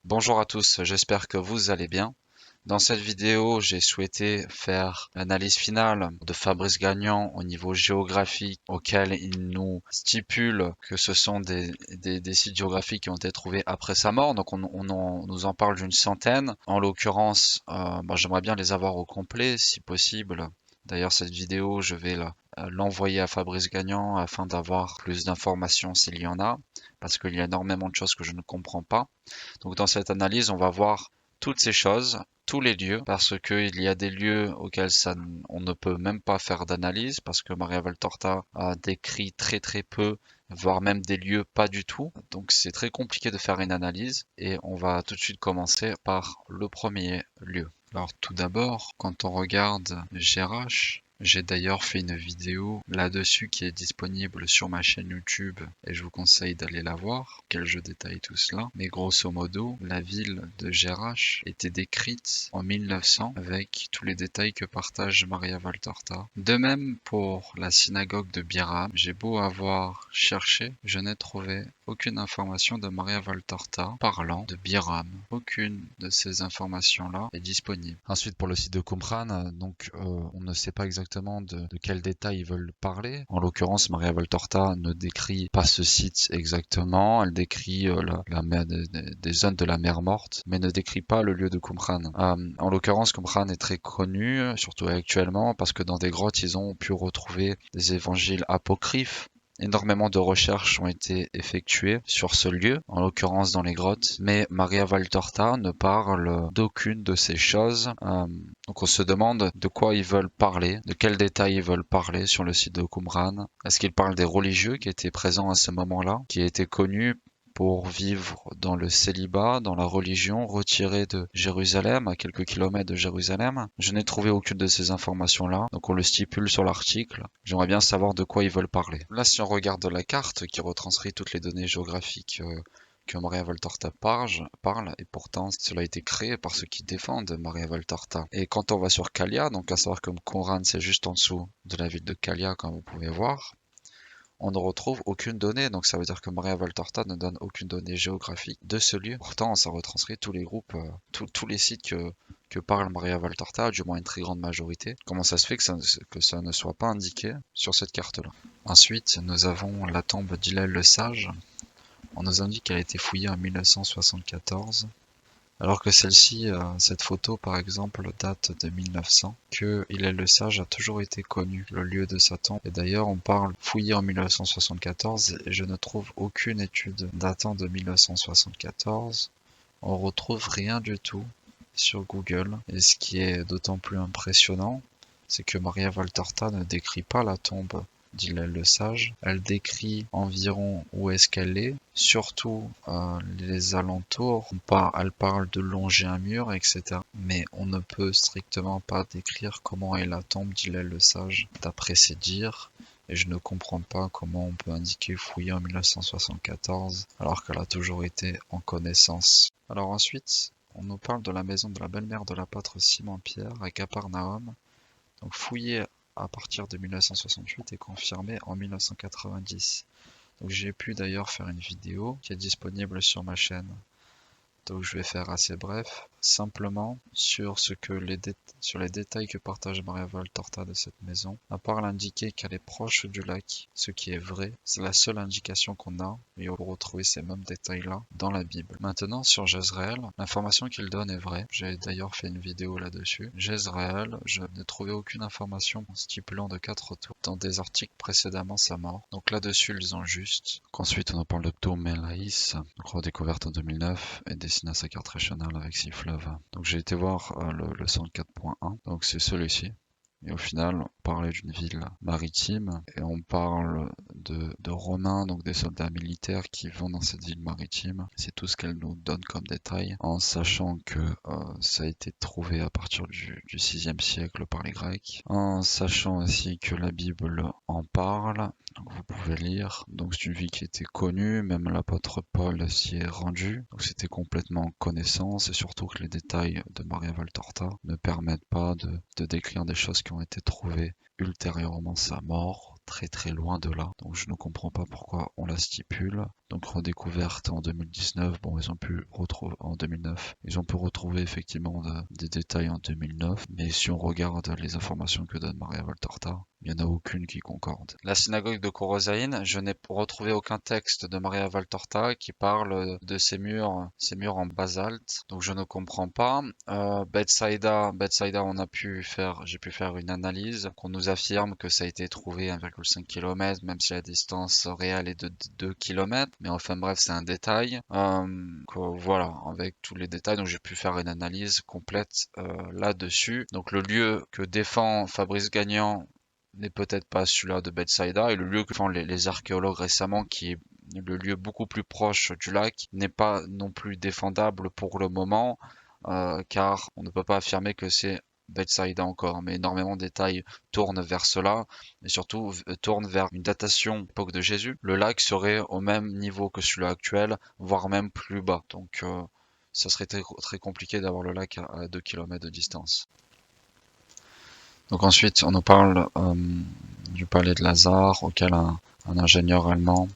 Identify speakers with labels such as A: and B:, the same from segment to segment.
A: Bonjour à tous, j'espère que vous allez bien. Dans cette vidéo, j'ai souhaité faire l'analyse finale de Fabrice Gagnon au niveau géographique, auquel il nous stipule que ce sont des sites géographiques qui ont été trouvés après sa mort. Donc nous en parle d'une centaine. En l'occurrence, j'aimerais bien les avoir au complet si possible. D'ailleurs, cette vidéo, je vais l'envoyer à Fabrice Gagnon afin d'avoir plus d'informations s'il y en a, parce qu'il y a énormément de choses que je ne comprends pas. Donc dans cette analyse, on va voir toutes ces choses, tous les lieux, parce qu'il y a des lieux auxquels on ne peut même pas faire d'analyse, parce que Maria Valtorta a décrit très très peu, voire même des lieux pas du tout. Donc c'est très compliqué de faire une analyse, et on va tout de suite commencer par le premier lieu. Alors tout d'abord, quand on regarde Gerach, j'ai d'ailleurs fait une vidéo là-dessus qui est disponible sur ma chaîne YouTube et je vous conseille d'aller la voir, quel je détaille tout cela. Mais grosso modo, la ville de Gerach était décrite en 1900 avec tous les détails que partage Maria Valtorta. De même pour la synagogue de Biram, j'ai beau avoir cherché, je n'ai trouvé aucune information de Maria Valtorta parlant de Biram. Aucune de ces informations-là est disponible. Ensuite, pour le site de Qumran, on ne sait pas exactement de quels détails ils veulent parler. En l'occurrence, Maria Valtorta ne décrit pas ce site exactement. Elle décrit des zones de la mer Morte, mais ne décrit pas le lieu de Qumran. En l'occurrence, Qumran est très connu, surtout actuellement, parce que dans des grottes, ils ont pu retrouver des évangiles apocryphes. Énormément de recherches ont été effectuées sur ce lieu, en l'occurrence dans les grottes, mais Maria Valtorta ne parle d'aucune de ces choses. Donc on se demande de quoi ils veulent parler, de quels détails ils veulent parler sur le site de Qumran. Est-ce qu'ils parlent des religieux qui étaient présents à ce moment-là, qui étaient connus pour vivre dans le célibat, dans la religion, retirée de Jérusalem, à quelques kilomètres de Jérusalem? Je n'ai trouvé aucune de ces informations-là, donc on le stipule sur l'article. J'aimerais bien savoir de quoi ils veulent parler. Là, si on regarde la carte qui retranscrit toutes les données géographiques que Maria Valtorta parle, et pourtant cela a été créé par ceux qui défendent Maria Valtorta. Et quand on va sur Calia, donc à savoir que Qumran c'est juste en dessous de la ville de Calia, comme vous pouvez voir, on ne retrouve aucune donnée, donc ça veut dire que Maria Valtorta ne donne aucune donnée géographique de ce lieu. Pourtant, ça retranscrit tous les groupes, tous les sites que parle Maria Valtorta, du moins une très grande majorité. Comment ça se fait que ça ne soit pas indiqué sur cette carte-là? Ensuite, nous avons la tombe d'Hillel le Sage. On nous indique qu'elle a été fouillée en 1974. Alors que celle-ci, cette photo par exemple, date de 1900, que Hillel le Sage a toujours été connu, le lieu de sa tombe. Et d'ailleurs, on parle fouillé en 1974 et je ne trouve aucune étude datant de 1974. On retrouve rien du tout sur Google. Et ce qui est d'autant plus impressionnant, c'est que Maria Valtorta ne décrit pas la tombe d'Hillel le Sage. Elle décrit environ où est-ce qu'elle est, surtout les alentours. Elle parle de longer un mur, etc. Mais on ne peut strictement pas décrire comment est la tombe d'Hillel le Sage, d'après ses dires. Et je ne comprends pas comment on peut indiquer fouiller en 1974 alors qu'elle a toujours été en connaissance. Alors ensuite, on nous parle de la maison de la belle-mère de l'apôtre Simon-Pierre à Capernaum. Donc fouillé à partir de 1968 et confirmé en 1990. Donc j'ai pu d'ailleurs faire une vidéo qui est disponible sur ma chaîne. Donc je vais faire assez bref, simplement sur sur les détails que partage Maria Valtorta de cette maison. À part l'indiquer qu'elle est proche du lac, ce qui est vrai, c'est la seule indication qu'on a, et on peut retrouver ces mêmes détails-là dans la Bible. Maintenant sur Jezreel, l'information qu'il donne est vraie. J'ai d'ailleurs fait une vidéo là-dessus. Jezreel, je n'ai trouvé aucune information stipulant de 4 tours dans des articles précédemment sa mort. Donc là-dessus ils ont juste. Ensuite on en parle de Ptolémaïs, redécouverte en 2009 et dessinée à sa carte régionale avec 6 fleuves. Donc j'ai été voir le 104.1, donc c'est celui-ci. Et au final, on parlait d'une ville maritime et on parle de Romains, donc des soldats militaires qui vont dans cette ville maritime. C'est tout ce qu'elle nous donne comme détail, en sachant que ça a été trouvé à partir du 6e siècle par les Grecs, en sachant aussi que la Bible en parle. Donc vous pouvez lire. Donc c'est une ville qui était connue, même l'apôtre Paul s'y est rendu. Donc c'était complètement en connaissance et surtout que les détails de Maria Valtorta ne permettent pas de décrire des choses qui ont été trouvées ultérieurement sa mort, très loin de là. Donc je ne comprends pas pourquoi on la stipule. Donc redécouverte en 2019, bon ils ont pu retrouver en 2009, ils ont pu retrouver effectivement des détails en 2009, mais si on regarde les informations que donne Maria Valtorta, il n'y en a aucune qui concorde. La synagogue de Korosaïn, je n'ai retrouvé aucun texte de Maria Valtorta qui parle de ces murs en basalte, donc je ne comprends pas. Bethsaida, j'ai pu faire une analyse qu'on nous affirme que ça a été trouvé à 1,5 km, même si la distance réelle est de 2 km, mais enfin bref, c'est un détail. Voilà, avec tous les détails, donc j'ai pu faire une analyse complète là-dessus. Donc le lieu que défend Fabrice Gagnant n'est peut-être pas celui-là de Bethsaida, et le lieu que font les archéologues récemment, qui est le lieu beaucoup plus proche du lac, n'est pas non plus défendable pour le moment, car on ne peut pas affirmer que c'est Bethsaida encore, mais énormément de détails tournent vers cela, et surtout tournent vers une datation époque de Jésus. Le lac serait au même niveau que celui actuel, voire même plus bas, donc ça serait très compliqué d'avoir le lac à 2 km de distance. Donc ensuite, on nous parle du palais de Lazare, auquel un ingénieur allemand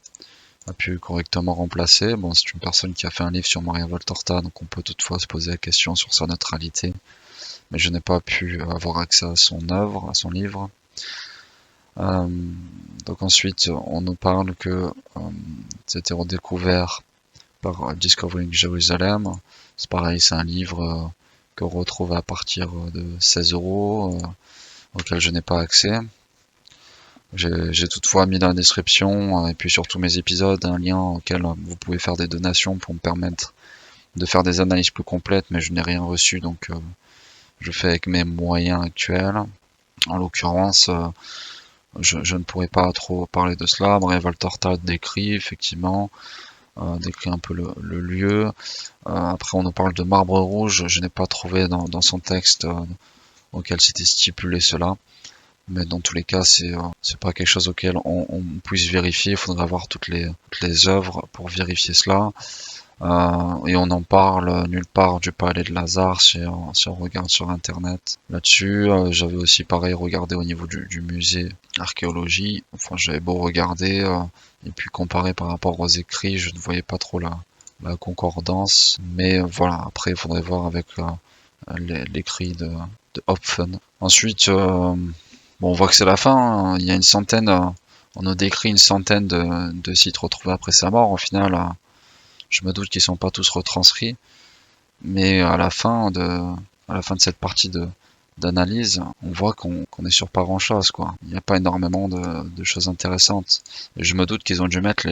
A: a pu correctement remplacer. Bon, c'est une personne qui a fait un livre sur Maria Valtorta, donc on peut toutefois se poser la question sur sa neutralité. Mais je n'ai pas pu avoir accès à son œuvre, à son livre. Donc ensuite, on nous parle que c'était redécouvert par Discovering Jerusalem. C'est pareil, c'est un livre qu'on retrouve à partir de 16 €. Auquel je n'ai pas accès. J'ai toutefois mis dans la description, et puis sur tous mes épisodes, un lien auquel vous pouvez faire des donations pour me permettre de faire des analyses plus complètes, mais je n'ai rien reçu, donc je fais avec mes moyens actuels. En l'occurrence, je ne pourrais pas trop parler de cela. Maria Valtorta décrit effectivement, décrit un peu le lieu. Après on nous parle de Marbre Rouge, je n'ai pas trouvé dans son texte auquel c'était stipulé cela. Mais dans tous les cas, c'est pas quelque chose auquel on puisse vérifier. Il faudrait avoir toutes les œuvres pour vérifier cela. Et on n'en parle nulle part du palais de Lazare si on regarde sur internet. Là-dessus, j'avais aussi pareil regardé au niveau du musée archéologie. Enfin, j'avais beau regarder et puis comparer par rapport aux écrits, je ne voyais pas trop la concordance. Mais voilà, après, il faudrait voir avec l'écrit de Hopfen. Ensuite, bon, on voit que c'est la fin, hein. Il y a une centaine, on nous décrit une centaine de sites retrouvés après sa mort. Au final, je me doute qu'ils sont pas tous retranscrits, mais à la fin de cette partie d'analyse, on voit qu'on est sur pas grand chose, quoi. Il n'y a pas énormément de choses intéressantes. Et je me doute qu'ils ont dû mettre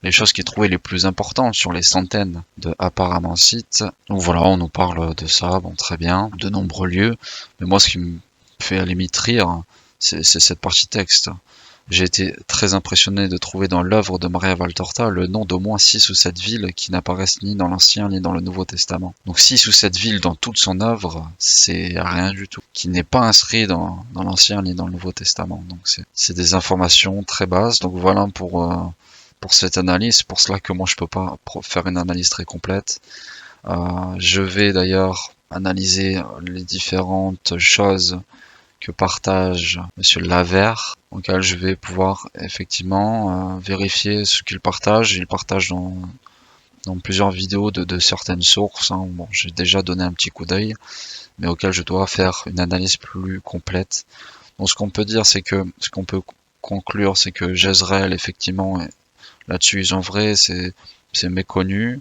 A: les choses qu'ils trouvaient les plus importantes sur les centaines de apparemment sites. Donc voilà, on nous parle de ça, bon, très bien, de nombreux lieux. Mais moi, ce qui me fait à la limite rire, c'est cette partie texte. J'ai été très impressionné de trouver dans l'œuvre de Maria Valtorta le nom d'au moins 6 ou 7 villes qui n'apparaissent ni dans l'Ancien ni dans le Nouveau Testament. Donc 6 ou 7 villes dans toute son œuvre, c'est rien du tout. Qui n'est pas inscrit dans l'Ancien ni dans le Nouveau Testament. Donc c'est des informations très basses. Donc voilà pour cette analyse. C'est pour cela que moi je peux pas faire une analyse très complète. Je vais d'ailleurs analyser les différentes choses que partage Monsieur Lavert, auquel je vais pouvoir effectivement vérifier ce qu'il partage. Il partage dans plusieurs vidéos de certaines sources. Hein. Bon, j'ai déjà donné un petit coup d'œil, mais auquel je dois faire une analyse plus complète. Donc ce qu'on peut dire, c'est que ce qu'on peut conclure, c'est que Jezreel, effectivement, là-dessus ils ont vrai, c'est méconnu.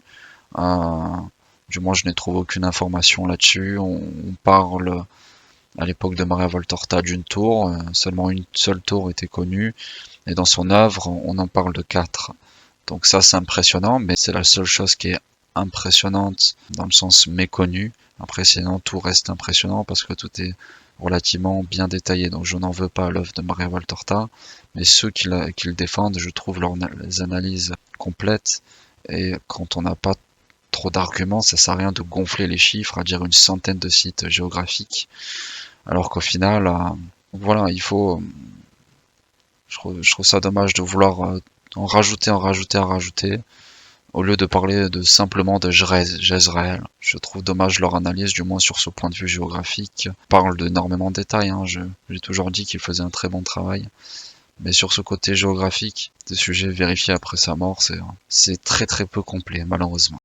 A: Du moins, je n'ai trouvé aucune information là-dessus. On parle à l'époque de Maria Valtorta d'une tour, seulement une seule tour était connue, et dans son œuvre, on en parle de 4. Donc ça, c'est impressionnant, mais c'est la seule chose qui est impressionnante dans le sens méconnu. Après, sinon, tout reste impressionnant parce que tout est relativement bien détaillé. Donc je n'en veux pas à l'œuvre de Maria Valtorta, mais ceux qui le défendent, je trouve les analyses complètes, et quand on n'a pas trop d'arguments, ça sert à rien de gonfler les chiffres, à dire une centaine de sites géographiques, alors qu'au final, voilà, il faut, je trouve ça dommage de vouloir en rajouter, au lieu de parler simplement de Jezreel. Je trouve dommage leur analyse, du moins sur ce point de vue géographique. Ils parlent d'énormément de détails, hein. J'ai toujours dit qu'ils faisaient un très bon travail, Mais sur ce côté géographique, des sujets vérifiés après sa mort, c'est très très peu complet, malheureusement.